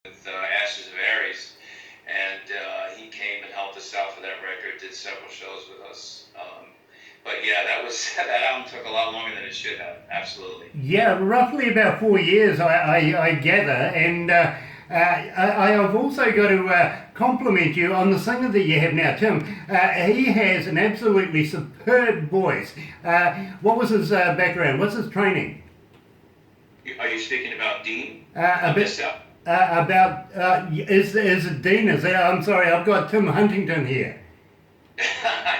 with Ashes of Aries, and he came and helped us out for that record. Did several shows with us. But yeah, that was that album took a lot longer than it should have. Absolutely. Yeah, roughly about 4 years, I gather. And I've also got to compliment you on the singer that you have now, Tim. He has an absolutely superb voice. What was his background? What's his training? Are you speaking about Dean? A bit about is it Dean? Is that? I'm sorry, I've got Tim Huntington here.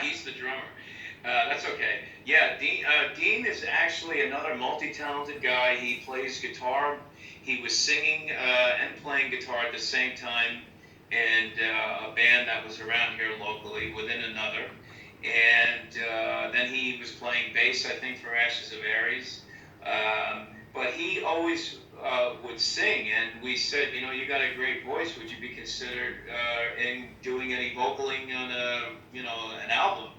He's the drummer. That's okay. Yeah, Dean is actually another multi-talented guy. He plays guitar. He was singing and playing guitar at the same time in a band that was around here locally within another. And then he was playing bass, I think, for Ashes of Aries. But he always would sing, and we said, you got a great voice. Would you be considered in doing any vocaling on an album?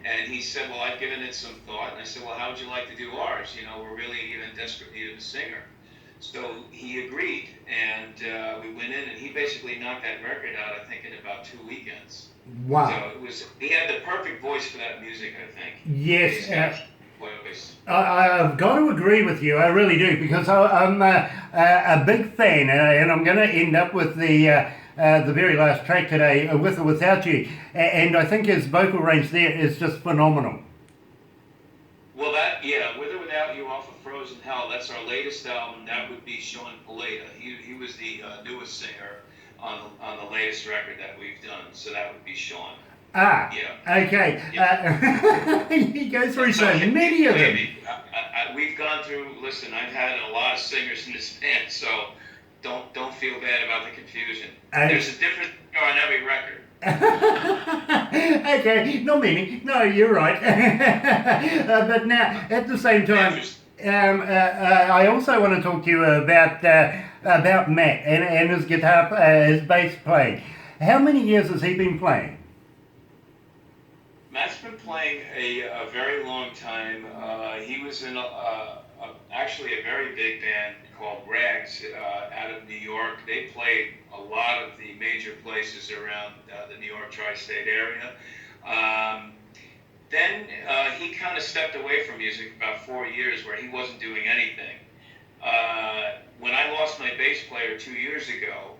And he said, well, I've given it some thought. And I said, well, how would you like to do ours? We're really in desperate need of a singer. So he agreed, and we went in, and he basically knocked that record out, I think, in about 2 weekends. Wow. So he had the perfect voice for that music, I think. Yes. Voice. I've got to agree with you, I really do, because I'm a big fan, and I'm going to end up with the very last track today, With or Without You, and I think his vocal range there is just phenomenal. Well, With or Without You off of Frozen Hell, that's our latest album. That would be Sean Paleta. He was the newest singer on the latest record that we've done, so that would be Sean. Ah, yeah. Okay. Yeah. You go through so many of them. We've gone through. Listen, I've had a lot of singers in this band, so don't feel bad about the confusion. There's a different singer on every record. Okay, not many. No, you're right. But now, at the same time, I also want to talk to you about Matt and his guitar, his bass playing. How many years has he been playing? Matt's been playing a very long time. He was in actually a very big band called Gregg out of New York. They played a lot of the major places around the New York tri-state area. Then he kind of stepped away from music about 4 years where he wasn't doing anything. When I lost my bass player 2 years ago,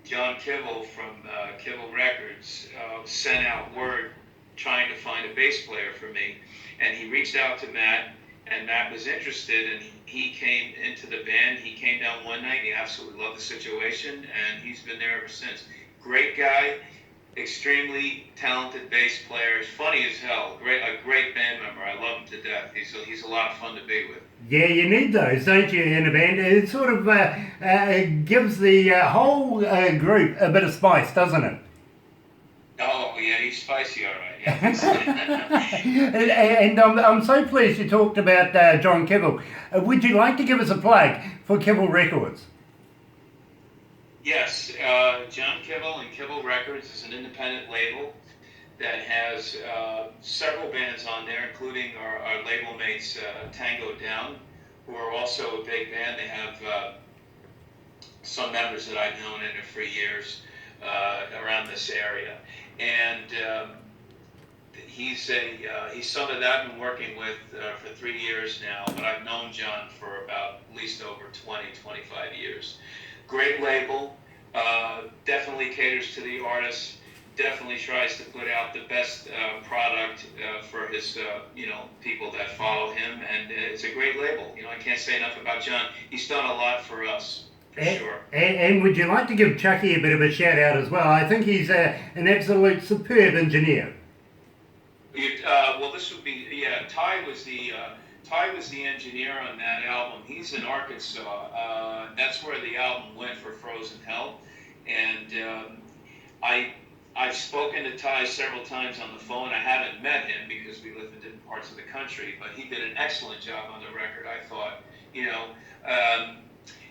John Kibble from Kibble Records sent out word trying to find a bass player for me, and he reached out to Matt, and Matt was interested, and he came into the band. He came down one night, and he absolutely loved the situation, and he's been there ever since. Great guy, extremely talented bass player, funny as hell, a great band member. I love him to death. He's a lot of fun to be with. Yeah, you need those, don't you, in a band? It sort of gives the whole group a bit of spice, doesn't it? Oh, yeah, he's spicy, all right. Yeah. And I'm so pleased you talked about John Kibble. Would you like to give us a plug for Kibble Records? Yes, John Kibble and Kibble Records is an independent label that has several bands on there, including our label mates Tango Down, who are also a big band. They have some members that I've known in it for years around this area. And he's somebody that I've been working with for 3 years now, but I've known John for about at least over 25 years. Great label, definitely caters to the artist, definitely tries to put out the best product for his people that follow him, and it's a great label. I can't say enough about John. He's done a lot for us. Sure. And would you like to give Chucky a bit of a shout out as well? I think he's an absolute superb engineer. Well, this would be Ty was the engineer on that album. He's in Arkansas. That's where the album went for Frozen Hell, and I've spoken to Ty several times on the phone. I haven't met him because we live in different parts of the country, but he did an excellent job on the record. I thought,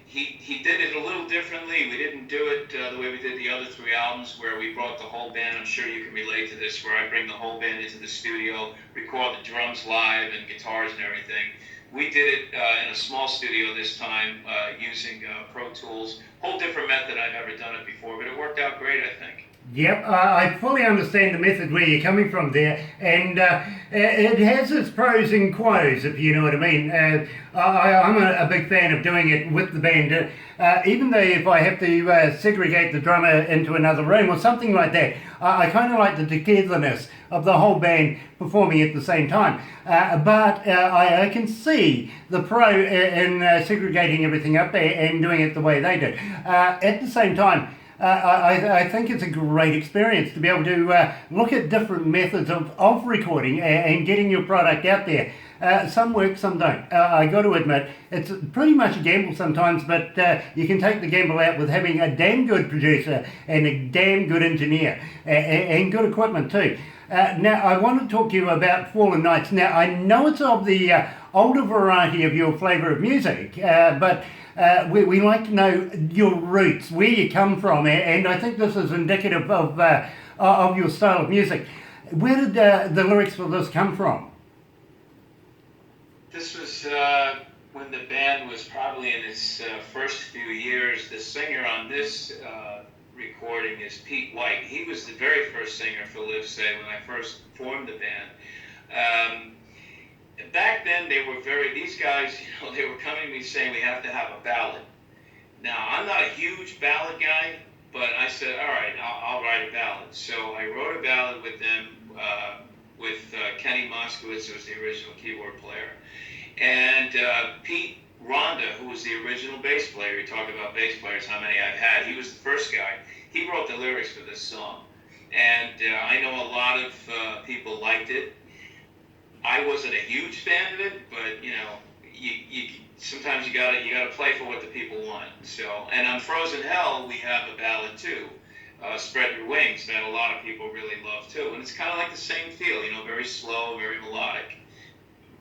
He did it a little differently. We didn't do it the way we did the other 3 albums where we brought the whole band. I'm sure you can relate to this, where I bring the whole band into the studio, record the drums live and guitars and everything. We did it in a small studio this time using Pro Tools. Whole different method. I've never done it before, but it worked out great, I think. Yep, I fully understand the method where you're coming from there, and it has its pros and quos, if you know what I mean. I'm a big fan of doing it with the band, even though if I have to segregate the drummer into another room or something like that, I kind of like the togetherness of the whole band performing at the same time. But I can see the pro in segregating everything up there and doing it the way they did. At the same time, I think it's a great experience to be able to look at different methods of recording and getting your product out there. Some work, some don't. I got to admit, it's pretty much a gamble sometimes, but you can take the gamble out with having a damn good producer and a damn good engineer and good equipment too. Now, I want to talk to you about Fallen Nights. Now, I know it's of the older variety of your flavour of music, but we like to know your roots, where you come from, and I think this is indicative of your style of music. Where did the lyrics for this come from? This was when the band was probably in its first few years. The singer on this recording is Pete White. He was the very first singer for LIVESAY when I first formed the band. Back then, these guys, they were coming to me saying we have to have a ballad. Now, I'm not a huge ballad guy, but I said, all right, I'll write a ballad. So I wrote a ballad with them, with Kenny Moskowitz, who was the original keyboard player, and Pete Ronda, who was the original bass player. We talk about bass players, how many I've had. He was the first guy. He wrote the lyrics for this song. And I know a lot of people liked it. I wasn't a huge fan of it, but you know, you sometimes you gotta play for what the people want. So, and on Frozen Hell, we have a ballad too, Spread Your Wings, that a lot of people really love too. And it's kind of like the same feel, you know, very slow, very melodic.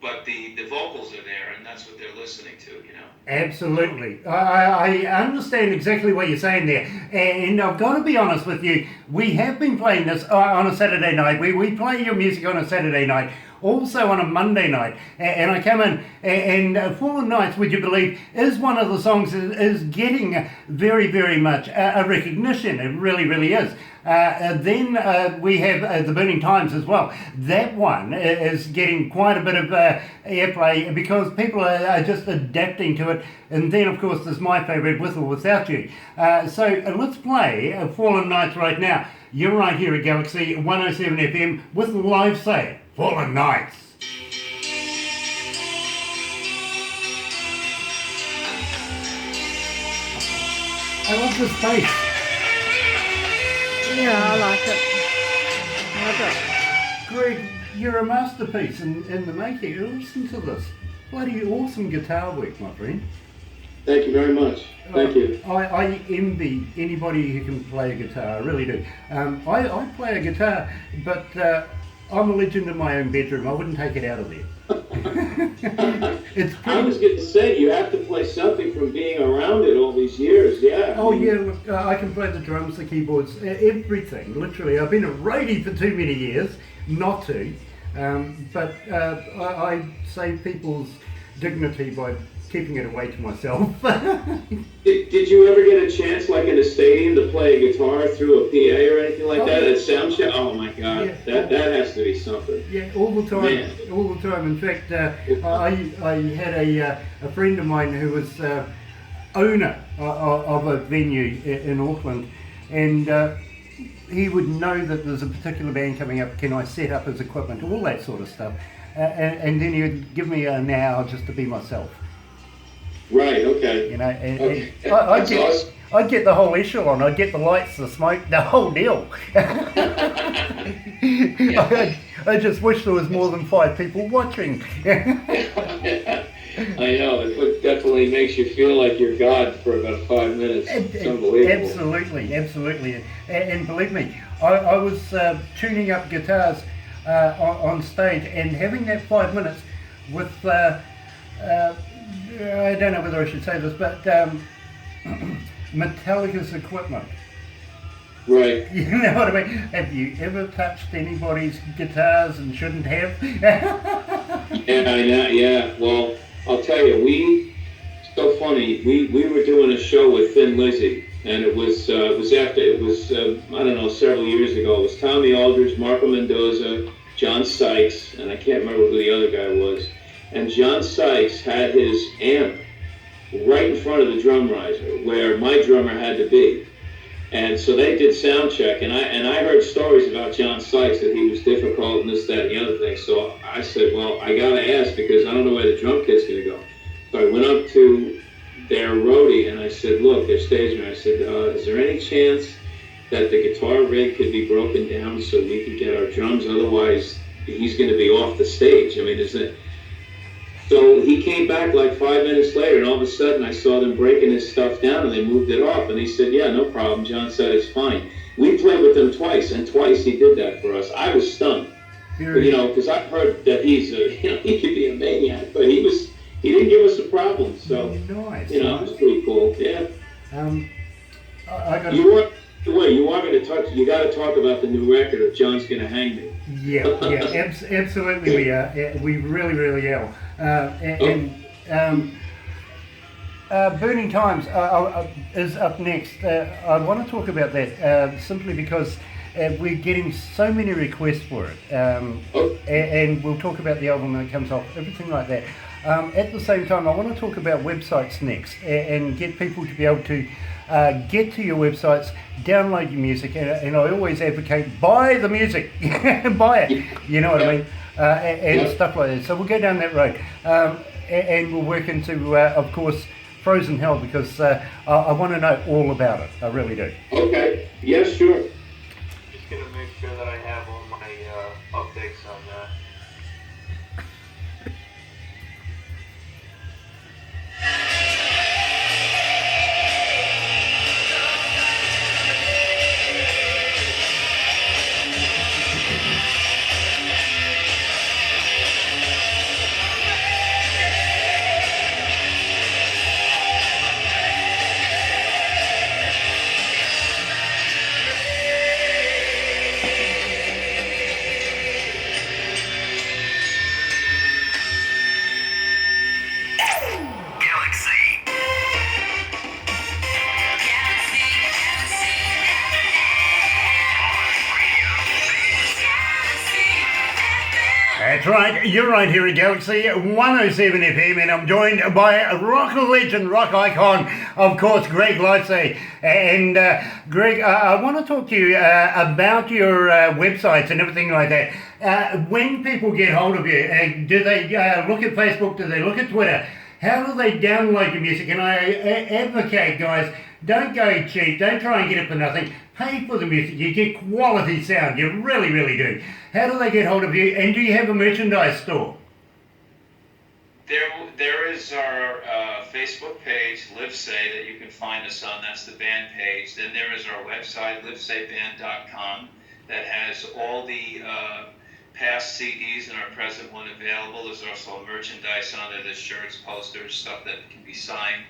But the vocals are there, and that's what they're listening to, you know. Absolutely. I understand exactly what you're saying there. And I've got to be honest with you, we have been playing this on a Saturday night. We play your music on a Saturday night, also on a Monday night. And I come in, and Fallen Nights, would you believe, is one of the songs is getting very, very much a recognition. It really, really is. Then we have The Burning Times as well. That one is getting quite a bit of airplay because people are just adapting to it. And then, of course, there's my favourite, With or Without You. So let's play Fallen Nights right now. You're right here at Galaxy 107 FM with LIVESAY, Fallen Nights. I love this bass. Yeah, I like it. I love it. Greg, you're a masterpiece in the making. Listen to this. Bloody awesome guitar work, my friend. Thank you very much. Thank you. I envy anybody who can play a guitar, I really do. I play a guitar, but I'm a legend in my own bedroom. I wouldn't take it out of there. I was going to say, you have to play something from being around it all these years, yeah. Oh yeah, look, I can play the drums, the keyboards, everything, literally. I've been a roadie for too many years, not to, but I save people's dignity by keeping it away to myself. Did you ever get a chance, like in a stadium, to play a guitar through a PA or anything like that at sound show? Oh my God, yeah. That has to be something. Yeah, all the time. Man. All the time. In fact, I had a friend of mine who was owner of a venue in Auckland, and he would know that there's a particular band coming up. Can I set up his equipment? All that sort of stuff, and then he would give me an hour just to be myself. Right, okay. You know, and Awesome. I'd get the whole echelon. I'd get the lights, the smoke, the whole deal. I just wish there was more than 5 people watching. I know, it definitely makes you feel like you're God for about 5 minutes. It's unbelievable. Absolutely. And believe me, I was tuning up guitars on stage and having that 5 minutes with... I don't know whether I should say this, but Metallica's equipment. Right. You know what I mean? Have you ever touched anybody's guitars and shouldn't have? Yeah, I know. Yeah. Well, I'll tell you, so funny. We were doing a show with Thin Lizzy, and it was I don't know, several years ago. It was Tommy Aldridge, Marco Mendoza, John Sykes, and I can't remember who the other guy was. And John Sykes had his amp right in front of the drum riser, where my drummer had to be. And so they did sound check, and I heard stories about John Sykes that he was difficult and this, that, and the other thing. So I said, well, I gotta ask because I don't know where the drum kit's gonna go. So I went up to their roadie and I said, look, their stage manager, I said, is there any chance that the guitar rig could be broken down so we could get our drums? Otherwise, he's gonna be off the stage. I mean, is it? So he came back like 5 minutes later, and all of a sudden I saw them breaking his stuff down, and they moved it off. And he said, yeah, no problem. John said it's fine. We played with him twice, and twice he did that for us. I was stunned, because I've heard that he's he could be a maniac, but he didn't give us a problem. So nice. It was pretty cool. Yeah. I got. You want me to talk? You got to talk about the new record of John's Gonna Hang Me. Yeah, absolutely we are. Yeah, we really are. Burning Times is up next. I want to talk about that simply because we're getting so many requests for it, and we'll talk about the album when it comes off, everything like that. At the same time, I want to talk about websites next and get people to be able to get to your websites, download your music, and I always advocate buy the music, buy it. You know what I mean? And stuff like that. So we'll go down that road, and we'll work into, of course, Frozen Hell, because I want to know all about it. I really do. Okay. Yeah, sure. Just gonna make sure that I have all my updates on that. That's right, you're right here at Galaxy 107 FM, and I'm joined by rock legend, rock icon, of course, Gregg LIVESAY. And Gregg, I want to talk to you about your websites and everything like that. When people get hold of you, do they look at Facebook? Do they look at Twitter? How do they download your music? And I advocate, guys, don't go cheap. Don't try and get it for nothing. Pay for the music. You get quality sound. You really do. How do they get hold of you? And do you have a merchandise store? There is our Facebook page, LIVESAY, that you can find us on. That's the band page. Then there is our website, livesayband.com, that has all the past CDs and our present one available. There's also merchandise on there. There's shirts, posters, stuff that can be signed.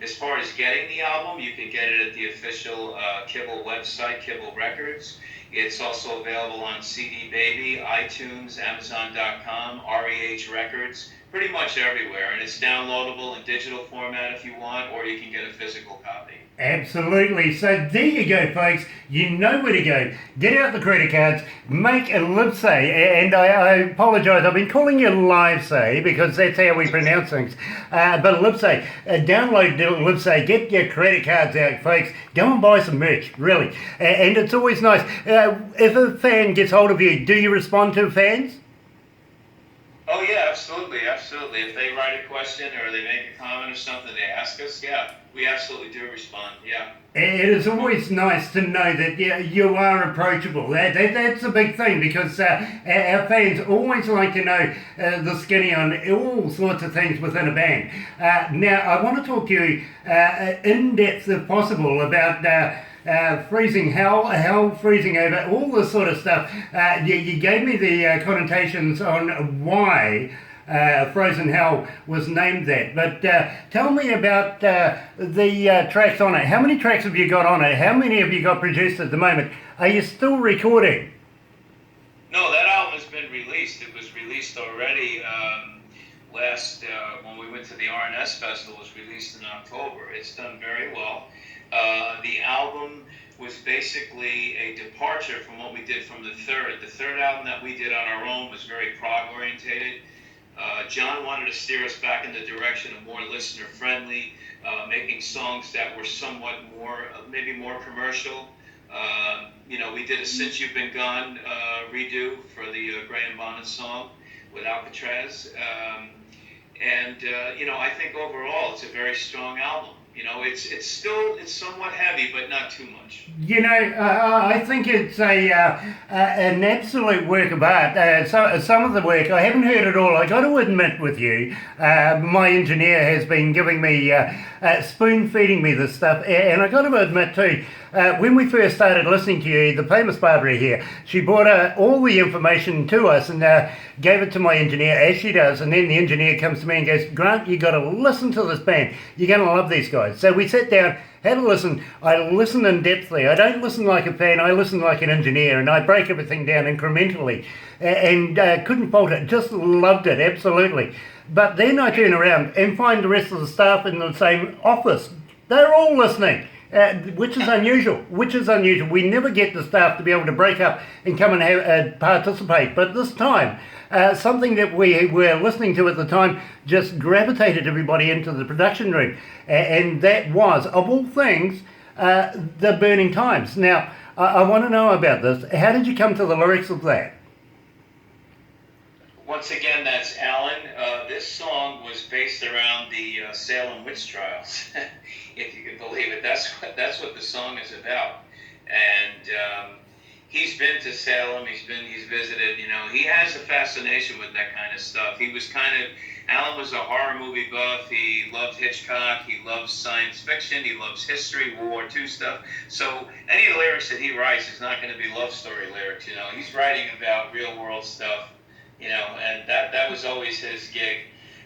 As far as getting the album, you can get it at the official Kibble website, Kibble Records. It's also available on CD Baby, iTunes, Amazon.com, REH Records, pretty much everywhere. And it's downloadable in digital format if you want, or you can get a physical copy. Absolutely. So there you go, folks. You know where to go. Get out the credit cards, make a LIVESAY. And I apologise, I've been calling you LIVESAY because that's how we pronounce things. But LIVESAY, download LIVESAY, get your credit cards out, folks. Go and buy some merch, really. And it's always nice. If a fan gets hold of you, do you respond to fans? Oh yeah, absolutely. If they write a question or they make a comment or something, they ask us, yeah, we absolutely do respond, yeah. It is always nice to know that you are approachable. That's a big thing, because our fans always like to know the skinny on all sorts of things within a band. Now, I want to talk to you in depth, if possible, about freezing hell freezing over, all this sort of stuff. You gave me the connotations on why Frozen Hell was named that. But tell me about the tracks on it. How many tracks have you got on it? How many have you got produced at the moment? Are you still recording? No, that album has been released. It was released already when we went to the RNS Festival, was released in October. It's done very well. The album was basically a departure from what we did from the third. The third album that we did on our own was very prog orientated. John wanted to steer us back in the direction of more listener friendly, making songs that were somewhat more, maybe more commercial. We did a Since You've Been Gone redo for the Graham Bonnet song with Alcatraz. I think overall it's a very strong album. It's somewhat heavy, but not too much. I think it's an absolute work of art. Some of the work, I haven't heard it all. I got to admit with you, my engineer has been giving me, spoon feeding me this stuff, and I got to admit too, when we first started listening to you, the famous Barbara here, she brought all the information to us and gave it to my engineer, as she does, and then the engineer comes to me and goes, Grant, you got to listen to this band. You're going to love these guys. So we sat down, had a listen. I listen in depthly. I don't listen like a fan. I listen like an engineer, and I break everything down incrementally, and couldn't fault it. Just loved it, absolutely. But then I turn around and find the rest of the staff in the same office. They're all listening. Which is unusual. We never get the staff to be able to break up and come and participate. But this time, something that we were listening to at the time just gravitated everybody into the production room. And that was, of all things, The Burning Times. Now, I want to know about this. How did you come to the lyrics of that? Once again, that's Alan. This song was based around the Salem witch trials, if you can believe it. That's what the song is about. And he's been to Salem. He's visited. He has a fascination with that kind of stuff. Alan was a horror movie buff. He loved Hitchcock. He loves science fiction. He loves history, World War II stuff. So any of the lyrics that he writes is not going to be love story lyrics. He's writing about real world stuff. And that was always his gig,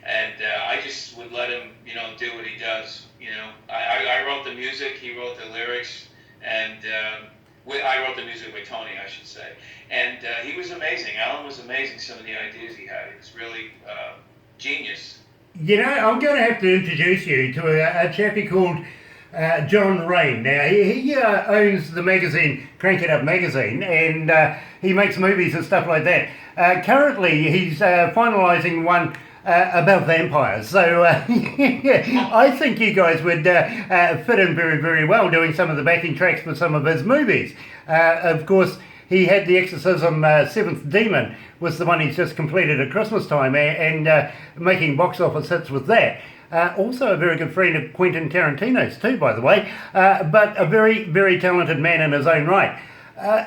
and I just would let him, do what he does. I wrote the music, he wrote the lyrics, and I wrote the music with Tony, I should say. And he was amazing. Alan was amazing. Some of the ideas he had, he was really genius. I'm going to have to introduce you to a chappie called John Rain. Now, he owns the magazine, Crank It Up magazine, and he makes movies and stuff like that. Currently, he's finalising one about vampires. So I think you guys would fit in very, very well doing some of the backing tracks for some of his movies. Of course, he had The Exorcism Seventh Demon, was the one he's just completed at Christmas time, and making box office hits with that. Also a very good friend of Quentin Tarantino's too, by the way, but a very, very talented man in his own right.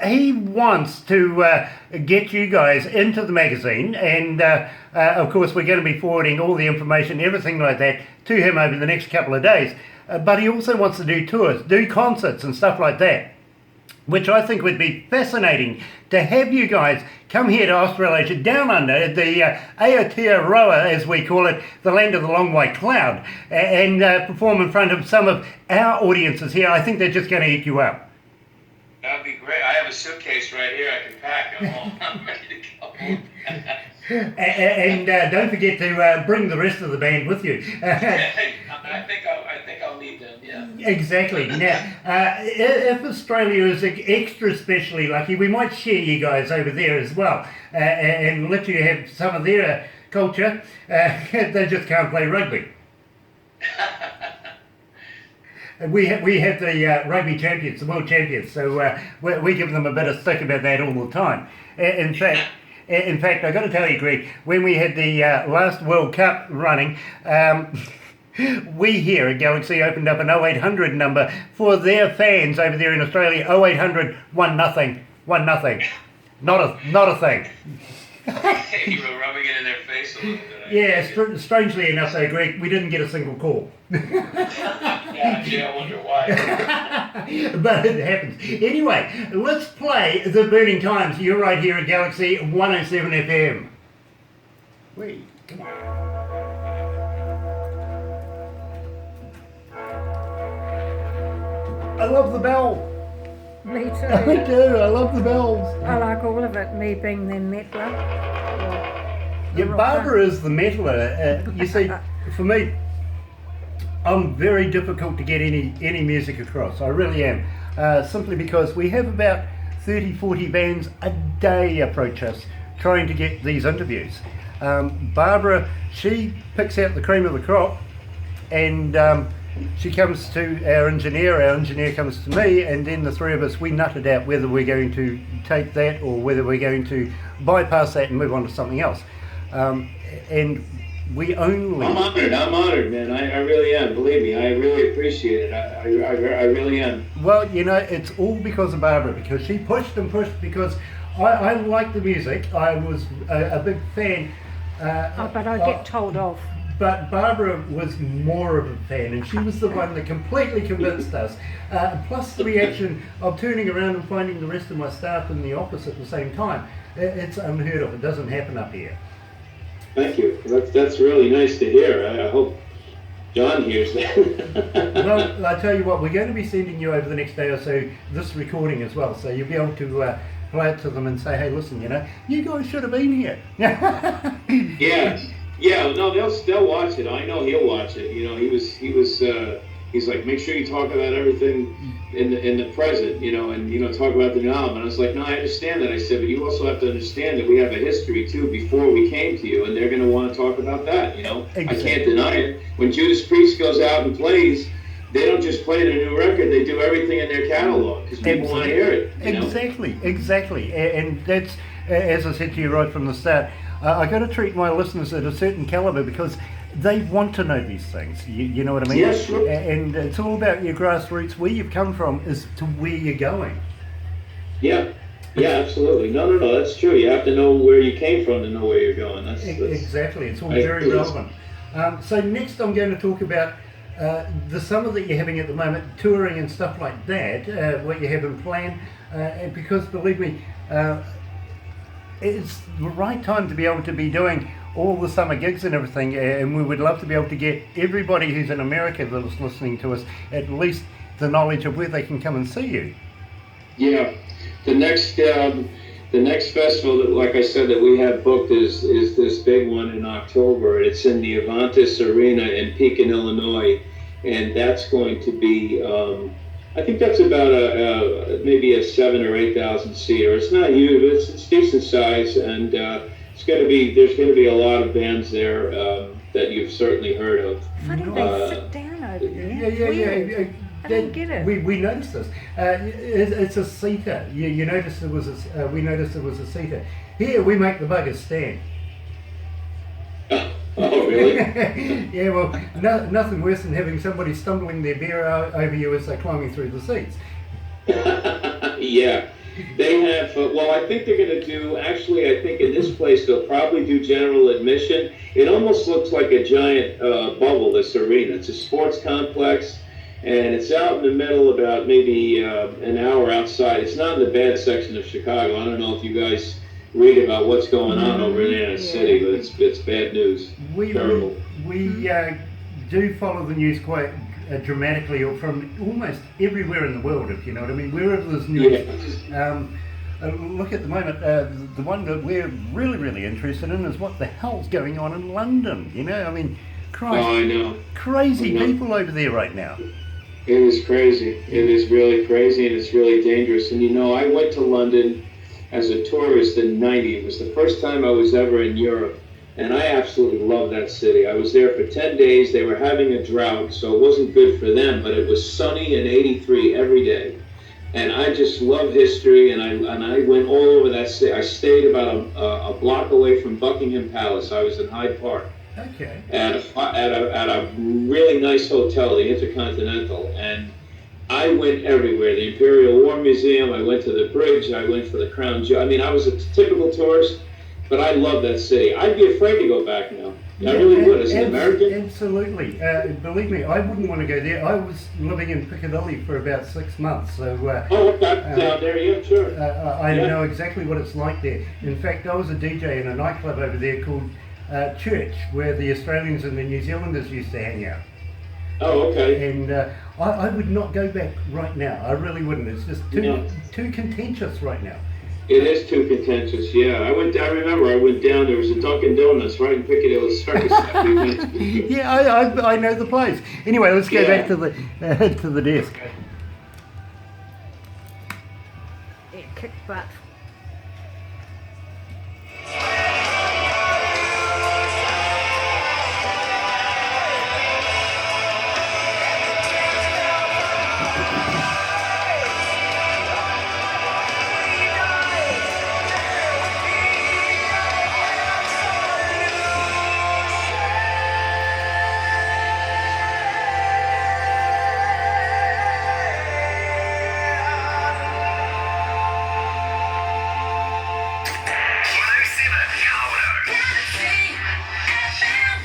He wants to get you guys into the magazine, and of course we're going to be forwarding all the information, everything like that, to him over the next couple of days. But he also wants to do tours, do concerts and stuff like that, which I think would be fascinating to have you guys come here to Australasia, down under the Aotearoa, as we call it, the land of the long white cloud, and perform in front of some of our audiences here. I think they're just going to eat you up. That'd be great. I have a suitcase right here I can pack. I'm ready to go. And don't forget to bring the rest of the band with you. I think I'll need them, yeah. Exactly. Now, if Australia is extra especially lucky, we might share you guys over there as well, and let you have some of their culture. They just can't play rugby. We have the rugby champions, the world champions, so we give them a bit of stick about that all the time. In fact, I've got to tell you, Greg, when we had the last World Cup running, we here at Galaxy opened up an 0800 number for their fans over there in Australia. 0800 1-0. Not a thing. You were rubbing it in their face a little bit. Yeah, strangely enough though, Greg, we didn't get a single call. Yeah, I wonder why. But it happens. Anyway, let's play The Burning Times. You're right here at Galaxy 107 FM. Wait, come on. I love the bell. Me too. I do, I love the bells. I like all of it, me being the mettler. Yeah, Barbara is the metaler. You see, for me, I'm very difficult to get any music across. I really am. Simply because we have about 30, 40 bands a day approach us trying to get these interviews. Barbara, she picks out the cream of the crop, and she comes to our engineer comes to me, and then the three of us, we nut it out whether we're going to take that or whether we're going to bypass that and move on to something else. And we only... I'm honored, man. I really am. Believe me, I really appreciate it. I really am. Well, you know, it's all because of Barbara, because she pushed and pushed, because I like the music. I was a big fan. But I get told off. But Barbara was more of a fan, and she was the one that completely convinced us. Plus the reaction of turning around and finding the rest of my staff in the office at the same time. It's unheard of. It doesn't happen up here. Thank you. That's really nice to hear. I hope John hears that. Well, I tell you what, we're going to be sending you over the next day or so this recording as well, so you'll be able to play it to them and say, hey, listen, you know, you guys should have been here. Yeah, no, they'll watch it. I know he'll watch it. You know, he's like, make sure you talk about everything in the present, you know, and, you know, talk about the new album. And I was like, no, I understand that. I said, but you also have to understand that we have a history too before we came to you, and they're going to want to talk about that, you know. Exactly. I can't deny it. When Judas Priest goes out and plays, they don't just play their new record, they do everything in their catalog because people want to hear it. You know? Exactly. And that's, as I said to you right from the start, I got to treat my listeners at a certain caliber because they want to know these things. You know what I mean? Yes, sure. And it's all about your grassroots. Where you've come from is to where you're going. Yeah, absolutely. No, that's true. You have to know where you came from to know where you're going. That's exactly. It's all very relevant. So next I'm going to talk about the summer that you're having at the moment, touring and stuff like that, what you have in plan, and because believe me, it's the right time to be able to be doing all the summer gigs and everything, and we would love to be able to get everybody who's in America that is listening to us at least the knowledge of where they can come and see you. Yeah, the next festival that, like I said, that we have booked is this big one in October. It's in the Avantis Arena in Pekin, Illinois, and that's going to be, I think that's about maybe a 7,000 or 8,000 seater. It's not huge, but it's decent size, and there's going to be a lot of bands there that you've certainly heard of. Funny they sit down over there. Yeah. I don't get it. We noticed this. It's a seater. You noticed there was we noticed there was a seater. Here we make the buggers stand. Oh, really? Yeah, well, nothing worse than having somebody stumbling their beer over you as they're climbing through the seats. Yeah, they have, well, I think they're going to do, actually, I think in this place they'll probably do general admission. It almost looks like a giant bubble, this arena. It's a sports complex, and it's out in the middle about maybe an hour outside. It's not in the bad section of Chicago. I don't know if you guys read about what's going on over in Anna City, but it's bad news. Terrible. We do follow the news quite dramatically, or from almost everywhere in the world, if you know what I mean. Wherever there's news. Yeah. Look, at the moment, the one that we're really interested in is what the hell's going on in London. You know, I mean, Christ, I know. Crazy people over there right now. It is crazy. It is really crazy, and it's really dangerous. And you know, I went to London as a tourist in '90. It was the first time I was ever in Europe, and I absolutely loved that city. I was there for 10 days. They were having a drought, so it wasn't good for them, but it was sunny and 83 every day. And I just love history, and I went all over that city. I stayed about a block away from Buckingham Palace. I was in Hyde Park. Okay. At a really nice hotel, the Intercontinental, and I went everywhere. The Imperial War Museum, I went to the bridge, I went for the Crown Jewel. I mean, I was a typical tourist, but I love that city. I'd be afraid to go back now. I really would, as an American. Absolutely. Believe me, I wouldn't want to go there. I was living in Piccadilly for about 6 months, so... down there, yeah, sure. I know exactly what it's like there. In fact, I was a DJ in a nightclub over there called Church, where the Australians and the New Zealanders used to hang out. Oh, okay. And I would not go back right now. I really wouldn't. It's just too contentious right now. It is too contentious. Yeah, I remember I went down. There was a Dunkin' Donuts right in Piccadilly Circus that we went to. Yeah, I know the place. Anyway, let's go back to the to the desk. Yeah, kick butt.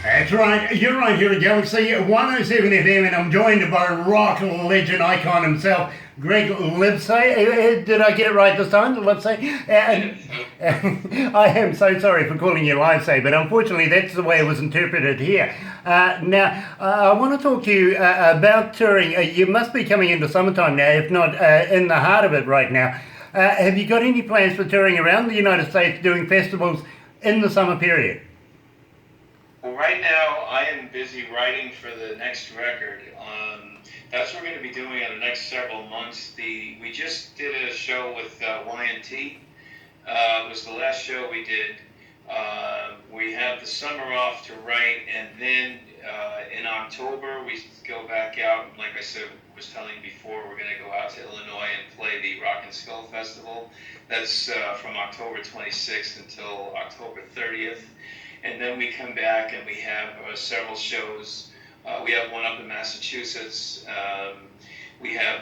That's right, you're right here at Galaxy 107 FM, and I'm joined by rock legend icon himself, Gregg LIVESAY. Did I get it right this time, LIVESAY? I am so sorry for calling you LIVESAY, but unfortunately that's the way it was interpreted here. Now, I want to talk to you about touring. You must be coming into summertime now, if not in the heart of it right now. Have you got any plans for touring around the United States doing festivals in the summer period? Well, right now I am busy writing for the next record. That's what we're going to be doing in the next several months. We just did a show with Y&T. It was the last show we did. We have the summer off to write, and then in October we go back out. Like I said, was telling you before, we're going to go out to Illinois and play the Rock and Skull Festival. That's from October 26th until October 30th. And then we come back and we have several shows. We have one up in Massachusetts. We have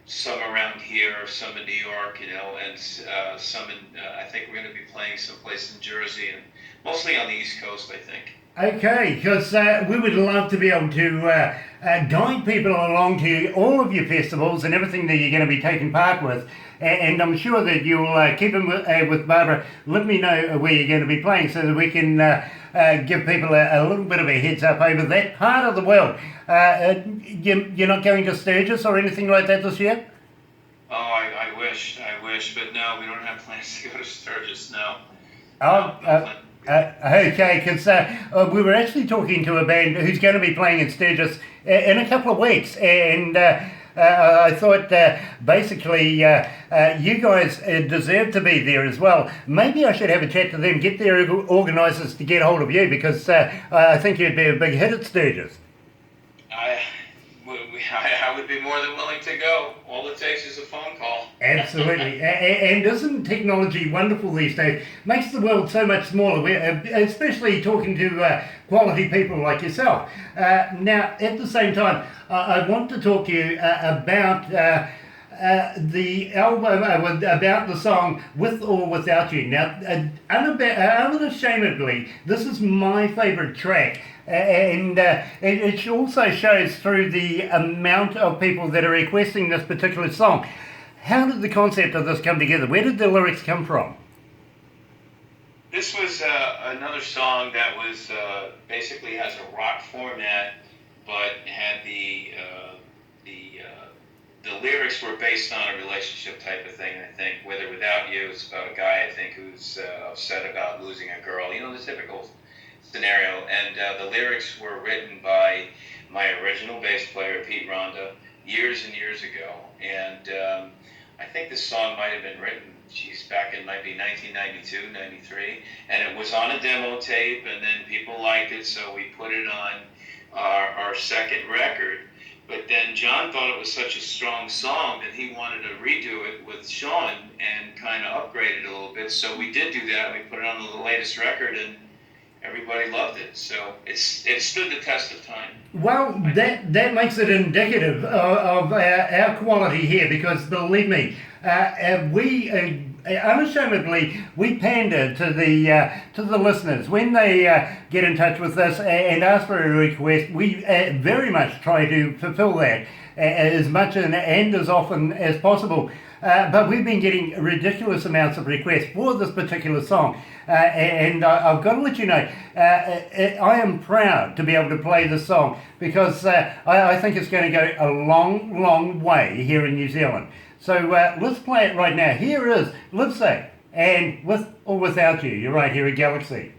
some around here, some in New York, and some in, I think we're going to be playing someplace in Jersey, and mostly on the East Coast, I think. Okay, because we would love to be able to guide people along to all of your festivals and everything that you're going to be taking part with. And I'm sure that you'll keep in with Barbara. Let me know where you're going to be playing so that we can give people a little bit of a heads up over that part of the world. You're not going to Sturgis or anything like that this year? Oh, I wish, but no, we don't have plans to go to Sturgis now. Okay, because we were actually talking to a band who's going to be playing in Sturgis in a couple of weeks, and I thought basically you guys deserve to be there as well. Maybe I should have a chat to them, get their organisers to get hold of you, because I think you'd be a big hit at Sturgis. I would be more than willing to go. All it takes is a phone call. Absolutely. And isn't technology wonderful these days? Makes the world so much smaller, especially talking to quality people like yourself. Now, at the same time, I want to talk to you about the album, about the song With or Without You. Now, unashamedly, this is my favourite track. And it also shows through the amount of people that are requesting this particular song. How did the concept of this come together? Where did the lyrics come from? This was another song that was basically has a rock format, but had the lyrics were based on a relationship type of thing. I think With or Without You is about a guy, I think, who's upset about losing a girl. You know, the typical scenario. And the lyrics were written by my original bass player, Pete Ronda, years and years ago. And I think this song might have been written, back in might be 1992, 93. And it was on a demo tape, and then people liked it, so we put it on our second record. But then John thought it was such a strong song that he wanted to redo it with Sean and kind of upgrade it a little bit. So we did do that. We put it on the latest record, and everybody loved it. So it stood the test of time. Well, that makes it indicative of our quality here, because believe me, we unashamedly we pander to the listeners when they get in touch with us and ask for a request. We very much try to fulfill that. as much and as often as possible. But we've been getting ridiculous amounts of requests for this particular song. And I've got to let you know, I am proud to be able to play this song because I think it's going to go a long, long way here in New Zealand. So let's play it right now. Here is LIVESAY, and With or Without You. You're right here at Galaxy.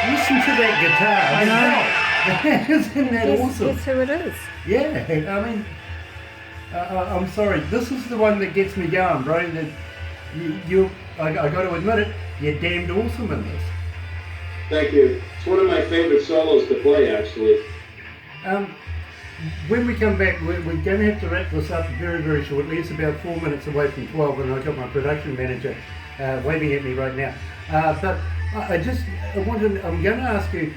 Listen to that guitar. I know. Isn't that awesome? Guess who it is? Yeah, I mean, I'm sorry. This is the one that gets me going, bro. That I got to admit it, you're damned awesome in this. Thank you. It's one of my favorite solos to play, actually. When we come back, we're going to have to wrap this up very, very shortly. It's about 4 minutes away from 12, and I've got my production manager waving at me right now. But I'm going to ask you,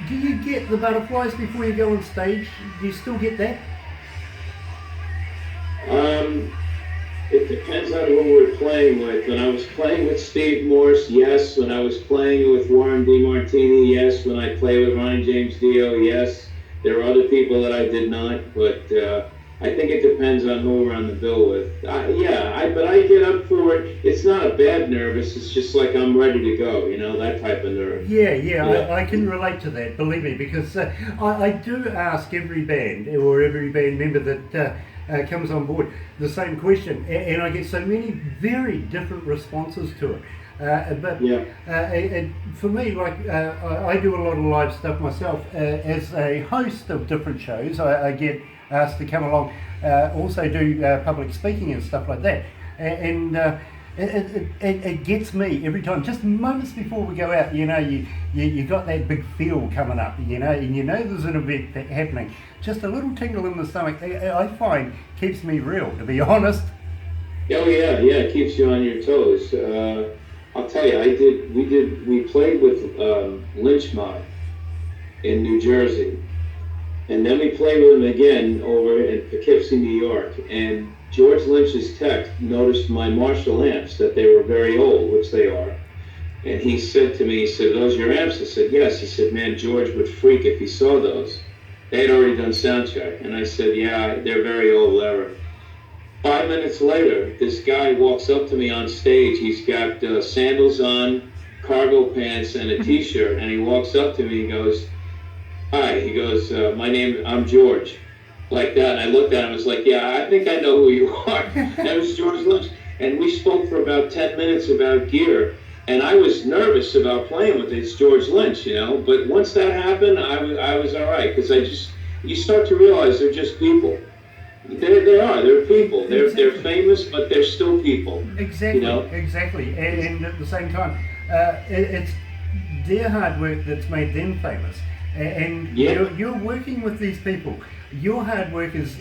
do you get the butterflies before you go on stage? Do you still get that? It depends on who we're playing with. When I was playing with Steve Morse, yes. When I was playing with Warren DeMartini, yes. When I play with Ronnie James Dio, yes. There are other people that I did not, but I think it depends on who we're on the bill with. But I get up for it. It's not a bad nervous. It's just like I'm ready to go, that type of nerve. Yeah. I can relate to that, believe me, because I do ask every band or every band member that comes on board the same question, and I get so many very different responses to it. For me, like I do a lot of live stuff myself as a host of different shows. I get asked to come along, also do public speaking and stuff like that, and it gets me every time. Just moments before we go out, you got that big feel coming up, and there's an event happening. Just a little tingle in the stomach, I find keeps me real, to be honest. Oh yeah, it keeps you on your toes. I'll tell you, we played with Lynch Mob in New Jersey, and then we played with them again over in Poughkeepsie, New York, and George Lynch's tech noticed my Marshall amps, that they were very old, which they are, and he said to me, "Are those your amps?" I said, "Yes." He said, "Man, George would freak if he saw those." They had already done sound check, and I said, "Yeah, they're very old, Larry." 5 minutes later, this guy walks up to me on stage. He's got sandals on, cargo pants, and a t-shirt, and he walks up to me and goes, "Hi," he goes, I'm George. Like that, and I looked at him and was like, "Yeah, I think I know who you are." That was George Lynch. And we spoke for about 10 minutes about gear, and I was nervous about playing with this George Lynch, but once that happened, I was all right, because you start to realize they're just people. They're people. They're famous, but they're still people. Exactly. And at the same time, it's their hard work that's made them famous. And you're working with these people. Your hard work is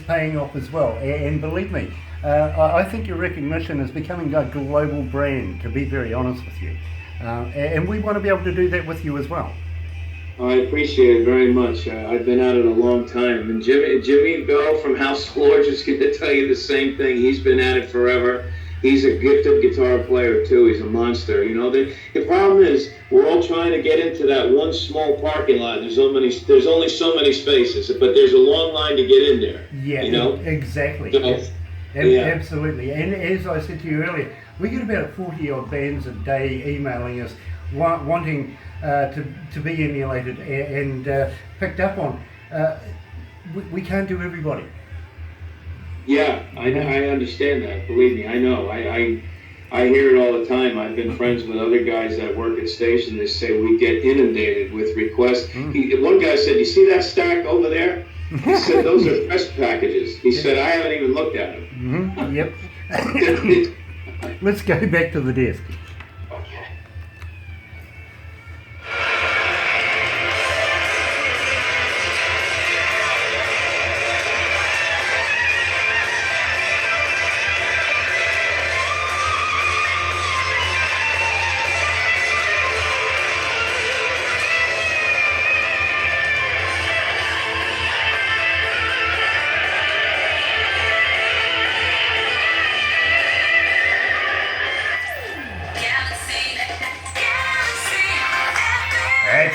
paying off as well. And believe me, I think your recognition is becoming a global brand, to be very honest with you. And we want to be able to do that with you as well. I appreciate it very much. I've been at it a long time. And Jimmy Bell from House of Lords is going to tell you the same thing. He's been at it forever. He's a gifted guitar player, too. He's a monster. The problem is we're all trying to get into that one small parking lot. There's only so many spaces, but there's a long line to get in there. Yeah, exactly. So, Absolutely. And as I said to you earlier, we get about 40-odd bands a day emailing us wanting to be emulated and picked up on. We can't do everybody. Yeah, I understand that. Believe me, I know. I hear it all the time. I've been friends with other guys that work at stations. They say we get inundated with requests. One guy said, "You see that stack over there?" He said, "Those are press packages." He said, "I haven't even looked at them." Yep. Let's go back to the desk.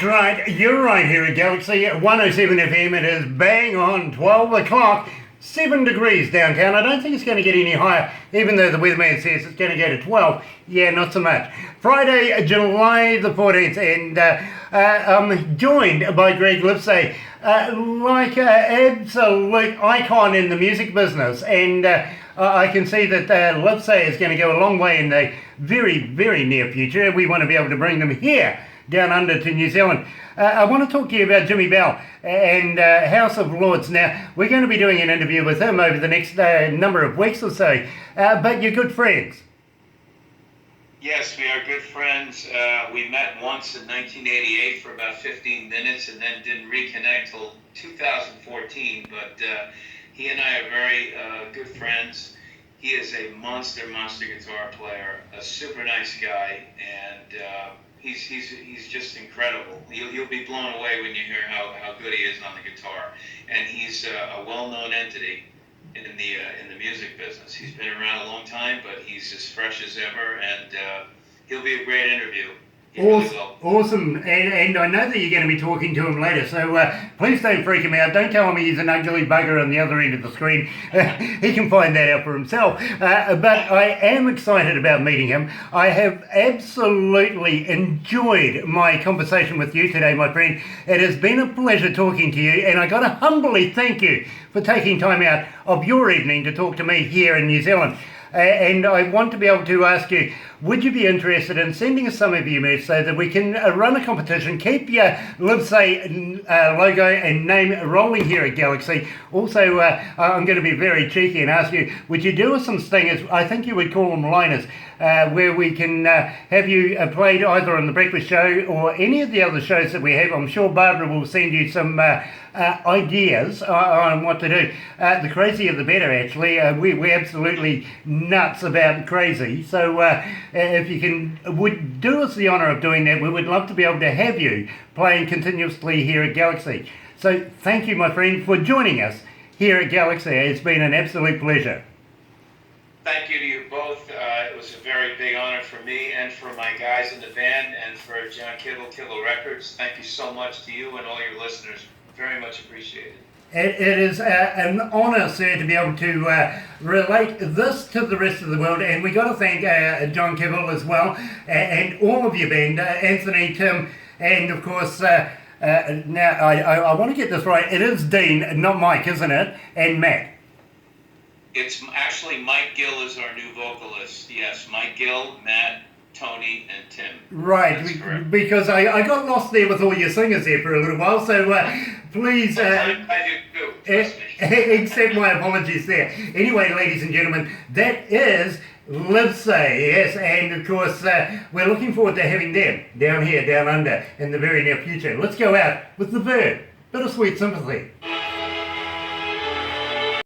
That's right, you're right here at Galaxy 107 FM. It is bang on 12 o'clock, 7 degrees downtown. I don't think it's going to get any higher, even though the weatherman says it's going to go to 12. Yeah, not so much. Friday, July the 14th, and I'm joined by Gregg LIVESAY, like an absolute icon in the music business, and I can see that LIVESAY is going to go a long way in the very, very near future. We want to be able to bring them here, down under to New Zealand. I want to talk to you about Jimmy Bell and House of Lords. Now, we're going to be doing an interview with him over the next number of weeks or so, but you're good friends. Yes, we are good friends. We met once in 1988 for about 15 minutes and then didn't reconnect till 2014, but he and I are very good friends. He is a monster guitar player, a super nice guy, and he's just incredible. You'll be blown away when you hear how good he is on the guitar. And he's a well-known entity in the music business. He's been around a long time, but he's as fresh as ever, and he'll be a great interview. Awesome, and I know that you're going to be talking to him later, so please don't freak him out. Don't tell him he's an ugly bugger on the other end of the screen. He can find that out for himself. But I am excited about meeting him. I have absolutely enjoyed my conversation with you today, my friend. It has been a pleasure talking to you, and I got to humbly thank you for taking time out of your evening to talk to me here in New Zealand. And I want to be able to ask you, would you be interested in sending us some of your merch so that we can run a competition, keep your LIVESAY logo and name rolling here at Galaxy? Also, I'm going to be very cheeky and ask you, would you do us some stingers, I think you would call them liners, where we can have you played either on The Breakfast Show or any of the other shows that we have. I'm sure Barbara will send you some ideas on what to do. The crazier the better, actually. We're absolutely nuts about crazy. So if you would do us the honour of doing that, we would love to be able to have you playing continuously here at Galaxy. So thank you, my friend, for joining us here at Galaxy. It's been an absolute pleasure. Thank you to you both. It was a very big honor for me and for my guys in the band and for John Kibble Records. Thank you so much to you and all your listeners. Very much appreciated. It is an honour, sir, to be able to relate this to the rest of the world, and we got to thank John Kibble as well, and all of your band, Anthony, Tim, and of course, now I want to get this right, it is Dean, not Mike, isn't it, and Matt? It's actually Mike Gill is our new vocalist. Yes, Mike Gill, Matt, Tony, and Tim. Right, because I got lost there with all your singers there for a little while, so please I do too, trust me. accept my apologies there. Anyway, ladies and gentlemen, that is LIVESAY, yes, and of course we're looking forward to having them down here, down under, in the very near future. Let's go out with the bird, Bittersweet Sympathy.